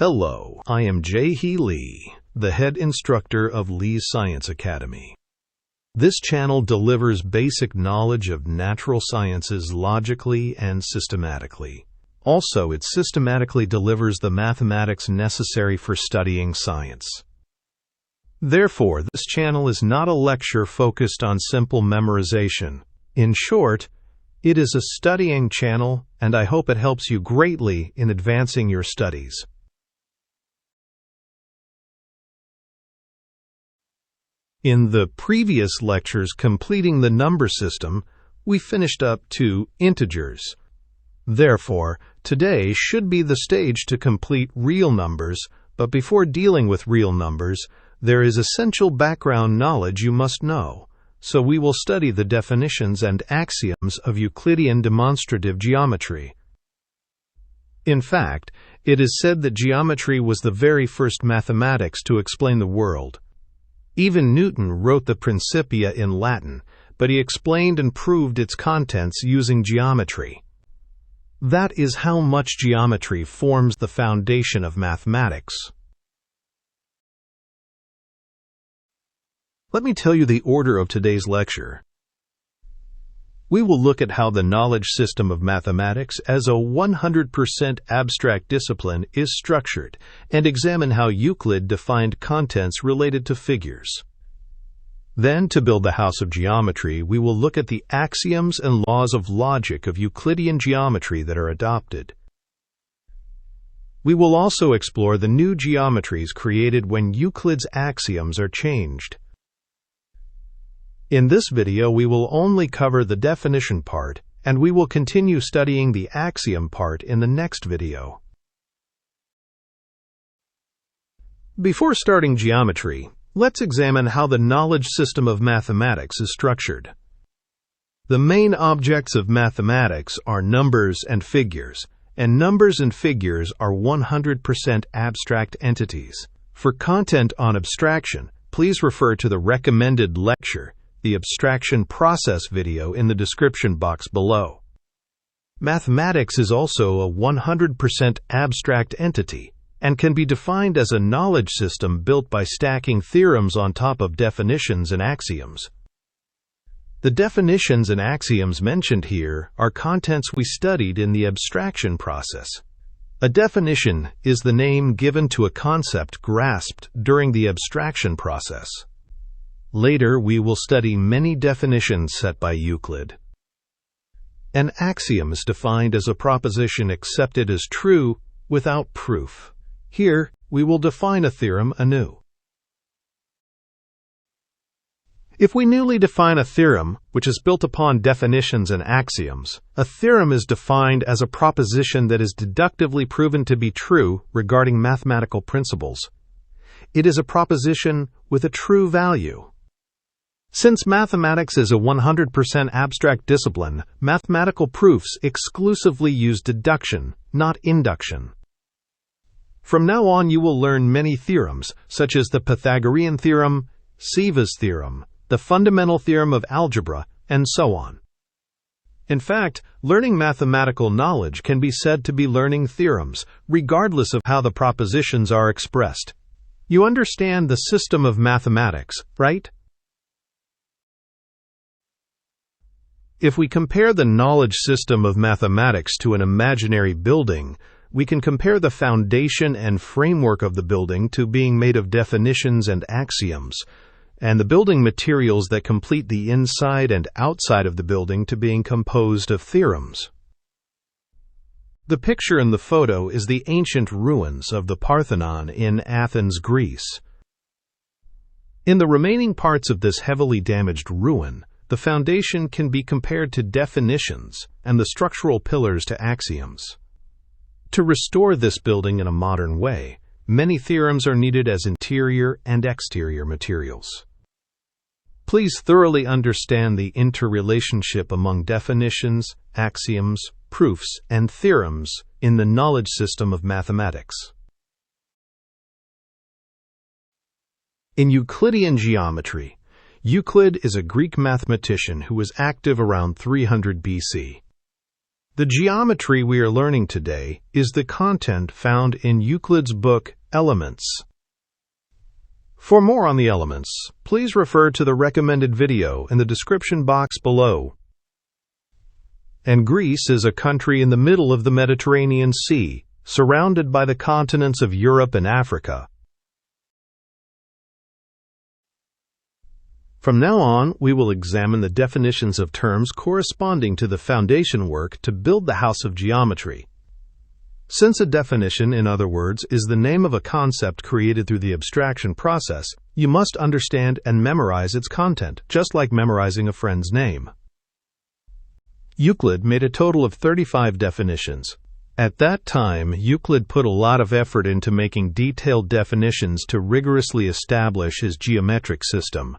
Hello, I am Jae-hee Lee, the head instructor of Lee's Science Academy. This channel delivers basic knowledge of natural sciences logically and systematically. Also, it systematically delivers the mathematics necessary for studying science. Therefore, this channel is not a lecture focused on simple memorization. In short, it is a studying channel, and I hope it helps you greatly in advancing your studies. In the previous lectures completing the number system, we finished up to integers. Therefore, today should be the stage to complete real numbers, but before dealing with real numbers, there is essential background knowledge you must know, so we will study the definitions and axioms of Euclidean demonstrative geometry. In fact, it is said that geometry was the very first mathematics to explain the world. Even Newton wrote the Principia in Latin, but he explained and proved its contents using geometry. That is how much geometry forms the foundation of mathematics. Let me tell you the order of today's lecture. We will look at how the knowledge system of mathematics as a 100% abstract discipline is structured and examine how Euclid defined contents related to figures. Then, to build the house of geometry, we will look at the axioms and laws of logic of Euclidean geometry that are adopted. We will also explore the new geometries created when Euclid's axioms are changed. In this video, we will only cover the definition part, and we will continue studying the axiom part in the next video. Before starting geometry, let's examine how the knowledge system of mathematics is structured. The main objects of mathematics are numbers and figures are 100% abstract entities. For content on abstraction, please refer to the recommended lecture, the abstraction process video in the description box below. Mathematics is also a 100% abstract entity and can be defined as a knowledge system built by stacking theorems on top of definitions and axioms. The definitions and axioms mentioned here are contents we studied in the abstraction process. A definition is the name given to a concept grasped during the abstraction process. Later, we will study many definitions set by Euclid. An axiom is defined as a proposition accepted as true without proof. Here, we will define a theorem anew. If we newly define a theorem, which is built upon definitions and axioms, a theorem is defined as a proposition that is deductively proven to be true regarding mathematical principles. It is a proposition with a true value. Since mathematics is a 100% abstract discipline, mathematical proofs exclusively use deduction, not induction. From now on, you will learn many theorems, such as the Pythagorean theorem, Siva's theorem, the fundamental theorem of algebra, and so on. In fact, learning mathematical knowledge can be said to be learning theorems, regardless of how the propositions are expressed. You understand the system of mathematics, right? If we compare the knowledge system of mathematics to an imaginary building, we can compare the foundation and framework of the building to being made of definitions and axioms, and the building materials that complete the inside and outside of the building to being composed of theorems. The picture in the photo is the ancient ruins of the Parthenon in Athens, Greece. In the remaining parts of this heavily damaged ruin, the foundation can be compared to definitions and the structural pillars to axioms. To restore this building in a modern way, many theorems are needed as interior and exterior materials. Please thoroughly understand the interrelationship among definitions, axioms, proofs, and theorems in the knowledge system of mathematics. In Euclidean geometry, Euclid is a Greek mathematician who was active around 300 BC. The geometry we are learning today is the content found in Euclid's book, Elements. For more on the elements, please refer to the recommended video in the description box below. And Greece is a country in the middle of the Mediterranean Sea, surrounded by the continents of Europe and Africa. From now on, we will examine the definitions of terms corresponding to the foundation work to build the house of geometry. Since a definition, in other words, is the name of a concept created through the abstraction process, you must understand and memorize its content, just like memorizing a friend's name. Euclid made a total of 35 definitions. At that time, Euclid put a lot of effort into making detailed definitions to rigorously establish his geometric system.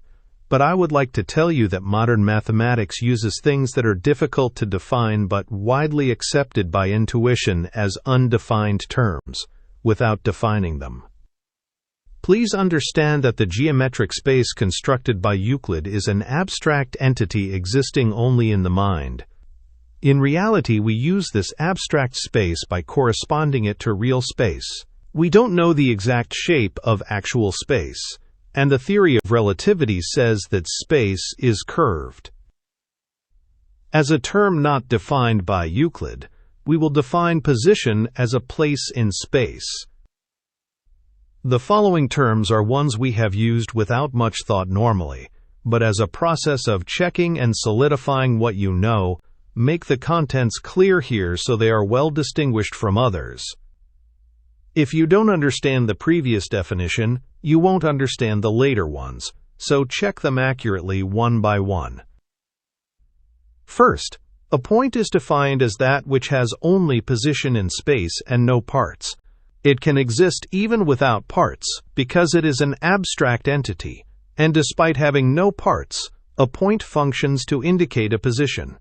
But I would like to tell you that modern mathematics uses things that are difficult to define but widely accepted by intuition as undefined terms, without defining them. Please understand that the geometric space constructed by Euclid is an abstract entity existing only in the mind. In reality, we use this abstract space by corresponding it to real space. We don't know the exact shape of actual space, and the theory of relativity says that space is curved. As a term not defined by Euclid, we will define position as a place in space. The following terms are ones we have used without much thought normally, but as a process of checking and solidifying what you know, make the contents clear here so they are well distinguished from others. If you don't understand the previous definition, you won't understand the later ones, so check them accurately one by one. First, a point is defined as that which has only position in space and no parts. It can exist even without parts, because it is an abstract entity, and despite having no parts, a point functions to indicate a position.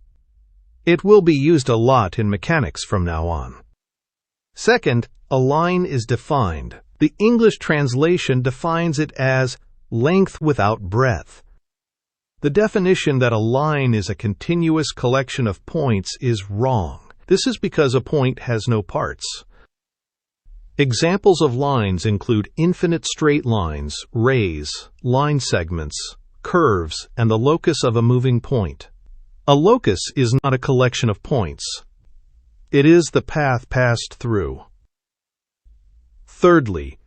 It will be used a lot in mechanics from now on. Second, a line is defined. The English translation defines it as length without breadth. The definition that a line is a continuous collection of points is wrong. This is because a point has no parts. Examples of lines include infinite straight lines, rays, line segments, curves, and the locus of a moving point. A locus is not a collection of points. It is the path passed through. Thirdly,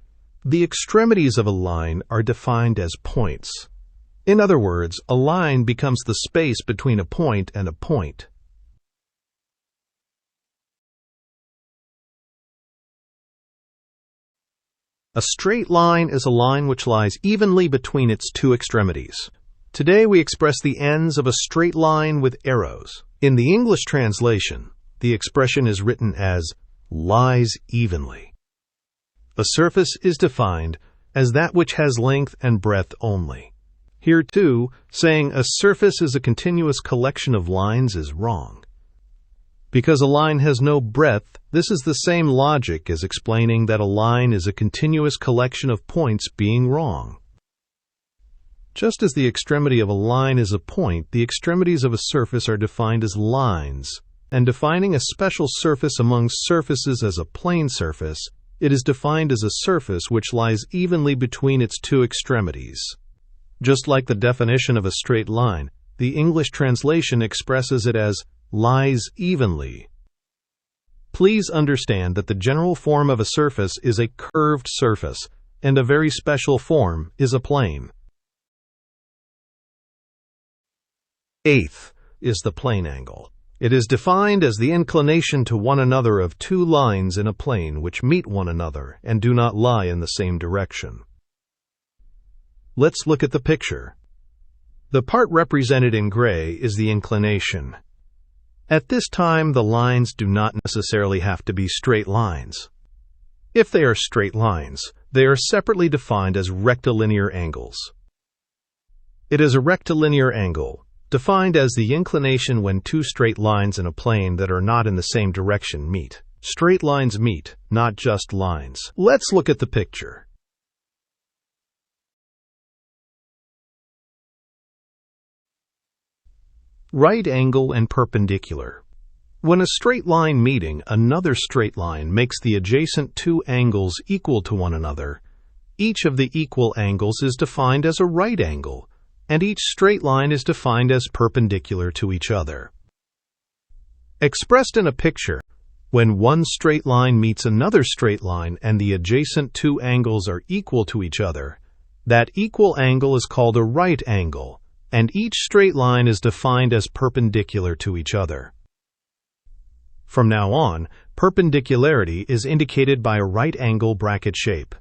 the extremities of a line are defined as points. In other words, a line becomes the space between a point and a point. A straight line is a line which lies evenly between its two extremities. Today we express the ends of a straight line with arrows. In the English translation, the expression is written as lies evenly. A surface is defined as that which has length and breadth only. Here too, saying a surface is a continuous collection of lines is wrong. Because a line has no breadth, this is the same logic as explaining that a line is a continuous collection of points being wrong. Just as the extremity of a line is a point, the extremities of a surface are defined as lines, and defining a special surface among surfaces as a plane surface, it is defined as a surface which lies evenly between its two extremities. Just like the definition of a straight line, the English translation expresses it as lies evenly. Please understand that the general form of a surface is a curved surface, and a very special form is a plane. Eighth is the plane angle. It is defined as the inclination to one another of two lines in a plane which meet one another and do not lie in the same direction. Let's look at the picture. The part represented in gray is the inclination. At this time, the lines do not necessarily have to be straight lines. If they are straight lines, they are separately defined as rectilinear angles. It is a rectilinear angle, defined as the inclination when two straight lines in a plane that are not in the same direction meet. Straight lines meet, not just lines. Let's look at the picture. Right angle and perpendicular. When a straight line meeting another straight line makes the adjacent two angles equal to one another, each of the equal angles is defined as a right angle, and each straight line is defined as perpendicular to each other. Expressed in a picture, when one straight line meets another straight line and the adjacent two angles are equal to each other, that equal angle is called a right angle, and each straight line is defined as perpendicular to each other. From now on, perpendicularity is indicated by a right angle bracket shape.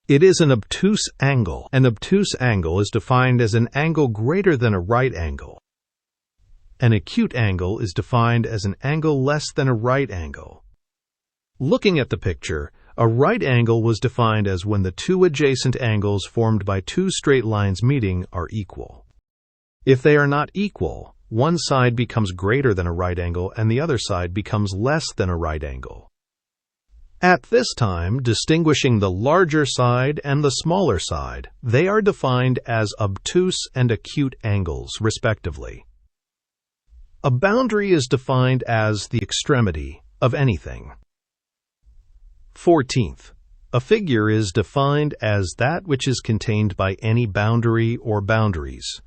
It is an obtuse angle. An obtuse angle is defined as an angle greater than a right angle. An acute angle is defined as an angle less than a right angle. Looking at the picture, a right angle was defined as when the two adjacent angles formed by two straight lines meeting are equal. If they are not equal, one side becomes greater than a right angle and the other side becomes less than a right angle. At this time, distinguishing the larger side and the smaller side, they are defined as obtuse and acute angles, respectively. A boundary is defined as the extremity of anything. 14th, a figure is defined as that which is contained by any boundary or boundaries.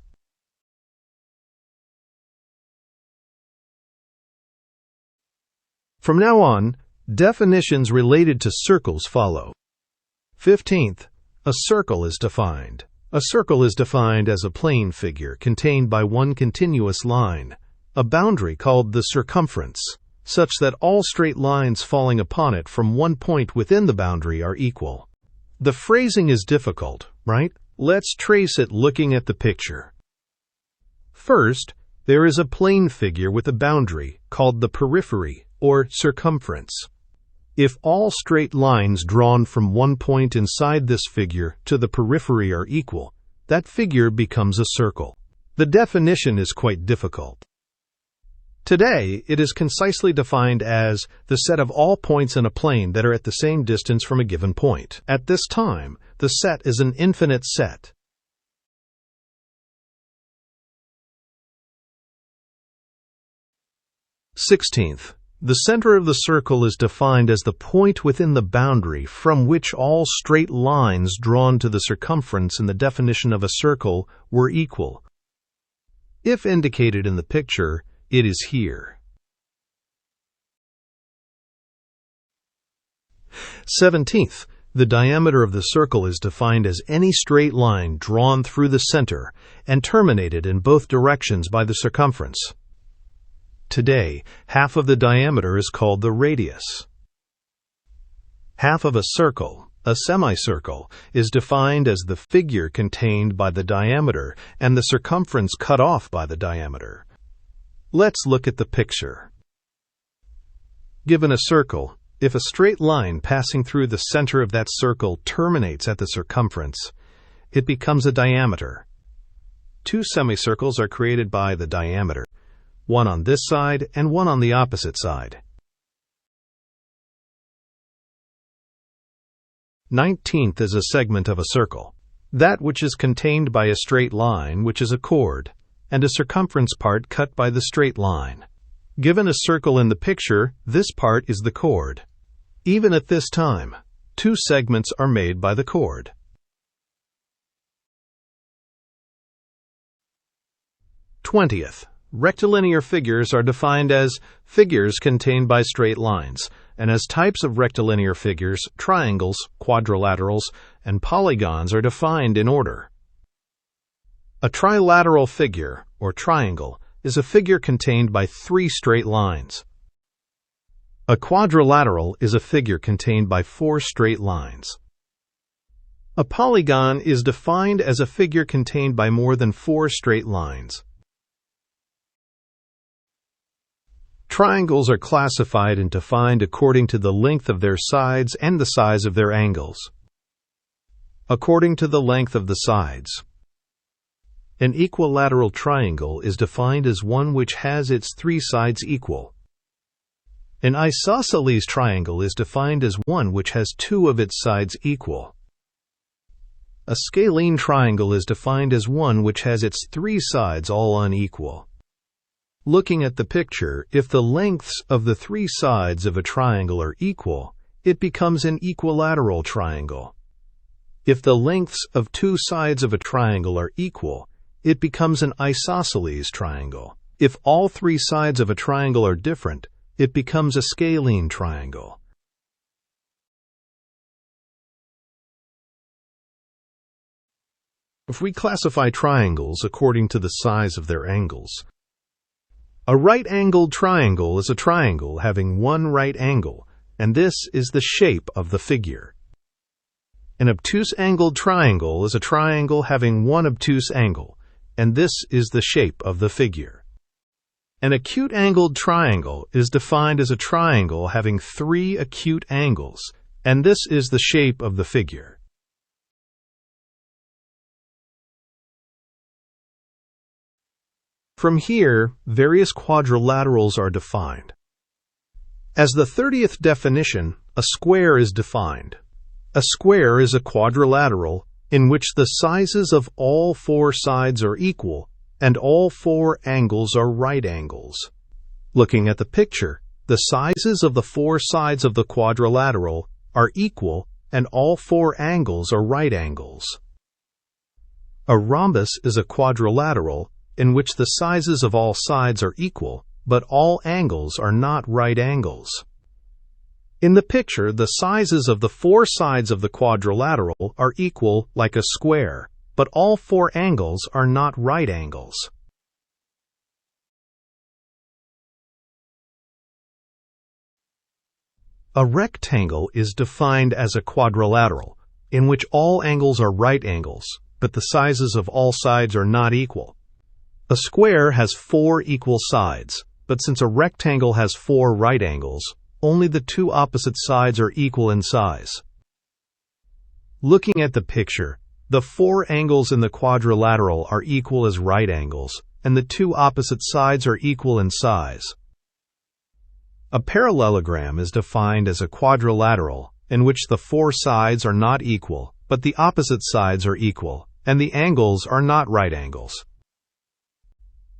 From now on, definitions related to circles follow. 15th, a circle is defined. A circle is defined as a plane figure contained by one continuous line, a boundary called the circumference, such that all straight lines falling upon it from one point within the boundary are equal. The phrasing is difficult, right? Let's trace it looking at the picture. First, there is a plane figure with a boundary called the periphery or circumference. If all straight lines drawn from one point inside this figure to the periphery are equal, that figure becomes a circle. The definition is quite difficult. Today, it is concisely defined as the set of all points in a plane that are at the same distance from a given point. At this time, the set is an infinite set. Sixteenth, the center of the circle is defined as the point within the boundary from which all straight lines drawn to the circumference in the definition of a circle were equal. If indicated in the picture, it is here. 17th, the diameter of the circle is defined as any straight line drawn through the center and terminated in both directions by the circumference. Today, half of the diameter is called the radius. Half of a circle, a semicircle, is defined as the figure contained by the diameter and the circumference cut off by the diameter. Let's look at the picture. Given a circle, if a straight line passing through the center of that circle terminates at the circumference, it becomes a diameter. Two semicircles are created by the diameter, one on this side and one on the opposite side. 19th is a segment of a circle, that which is contained by a straight line, which is a chord, and a circumference part cut by the straight line. Given a circle in the picture, this part is the chord. Even at this time, two segments are made by the chord. 20th, rectilinear figures are defined as figures contained by straight lines, and as types of rectilinear figures, triangles, quadrilaterals, and polygons are defined in order. A trilateral figure, or triangle, is a figure contained by three straight lines. A quadrilateral is a figure contained by four straight lines. A polygon is defined as a figure contained by more than four straight lines. Triangles are classified and defined according to the length of their sides and the size of their angles. According to the length of the sides. An equilateral triangle is defined as one which has its three sides equal. An isosceles triangle is defined as one which has two of its sides equal. A scalene triangle is defined as one which has its three sides all unequal. Looking at the picture, if the lengths of the three sides of a triangle are equal, it becomes an equilateral triangle. If the lengths of two sides of a triangle are equal, it becomes an isosceles triangle. If all three sides of a triangle are different, it becomes a scalene triangle. If we classify triangles according to the size of their angles, a right-angled triangle is a triangle having one right angle, and this is the shape of the figure. An obtuse-angled triangle is a triangle having one obtuse angle, and this is the shape of the figure. An acute-angled triangle is defined as a triangle having three acute angles, and this is the shape of the figure. From here, various quadrilaterals are defined. As the 30th definition, a square is defined. A square is a quadrilateral in which the sizes of all four sides are equal and all four angles are right angles. Looking at the picture, the sizes of the four sides of the quadrilateral are equal and all four angles are right angles. A rhombus is a quadrilateral in which the sizes of all sides are equal, but all angles are not right angles. In the picture, the sizes of the four sides of the quadrilateral are equal like a square, but all four angles are not right angles. A rectangle is defined as a quadrilateral, in which all angles are right angles, but the sizes of all sides are not equal. A square has four equal sides, but since a rectangle has four right angles, only the two opposite sides are equal in size. Looking at the picture, the four angles in the quadrilateral are equal as right angles, and the two opposite sides are equal in size. A parallelogram is defined as a quadrilateral in which the four sides are not equal, but the opposite sides are equal, and the angles are not right angles.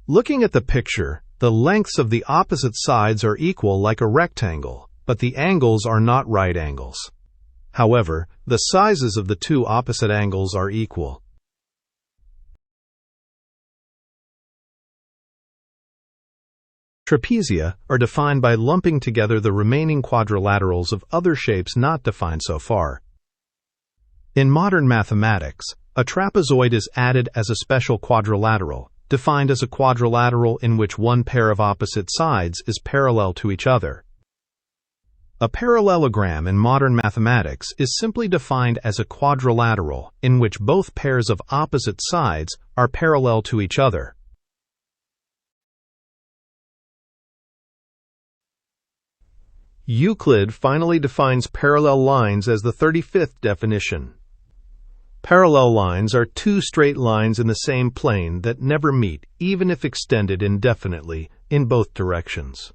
Looking at the picture, the lengths of the opposite sides are equal like a rectangle, but the angles are not right angles. However, the sizes of the two opposite angles are equal. Trapezia are defined by lumping together the remaining quadrilaterals of other shapes not defined so far. In modern mathematics, a trapezoid is added as a special quadrilateral, defined as a quadrilateral in which one pair of opposite sides is parallel to each other. A parallelogram in modern mathematics is simply defined as a quadrilateral in which both pairs of opposite sides are parallel to each other. Euclid finally defines parallel lines as the 35th definition. Parallel lines are two straight lines in the same plane that never meet, even if extended indefinitely, in both directions.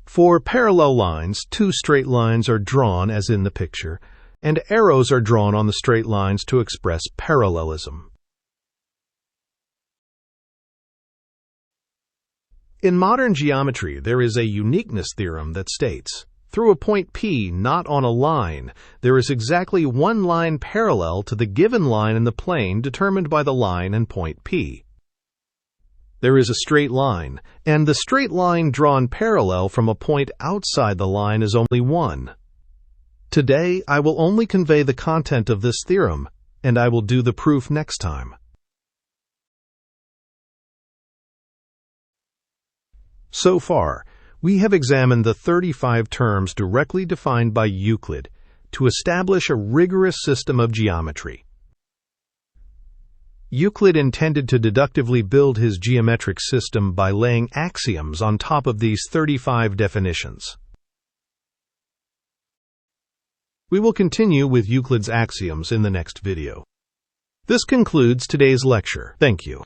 For parallel lines, two straight lines are drawn as in the picture, and arrows are drawn on the straight lines to express parallelism. In modern geometry, there is a uniqueness theorem that states, through a point P not on a line, there is exactly one line parallel to the given line in the plane determined by the line and point P. There is a straight line, and the straight line drawn parallel from a point outside the line is only one. Today, I will only convey the content of this theorem, and I will do the proof next time. So far, we have examined the 35 terms directly defined by Euclid to establish a rigorous system of geometry. Euclid intended to deductively build his geometric system by laying axioms on top of these 35 definitions. We will continue with Euclid's axioms in the next video. This concludes today's lecture. Thank you.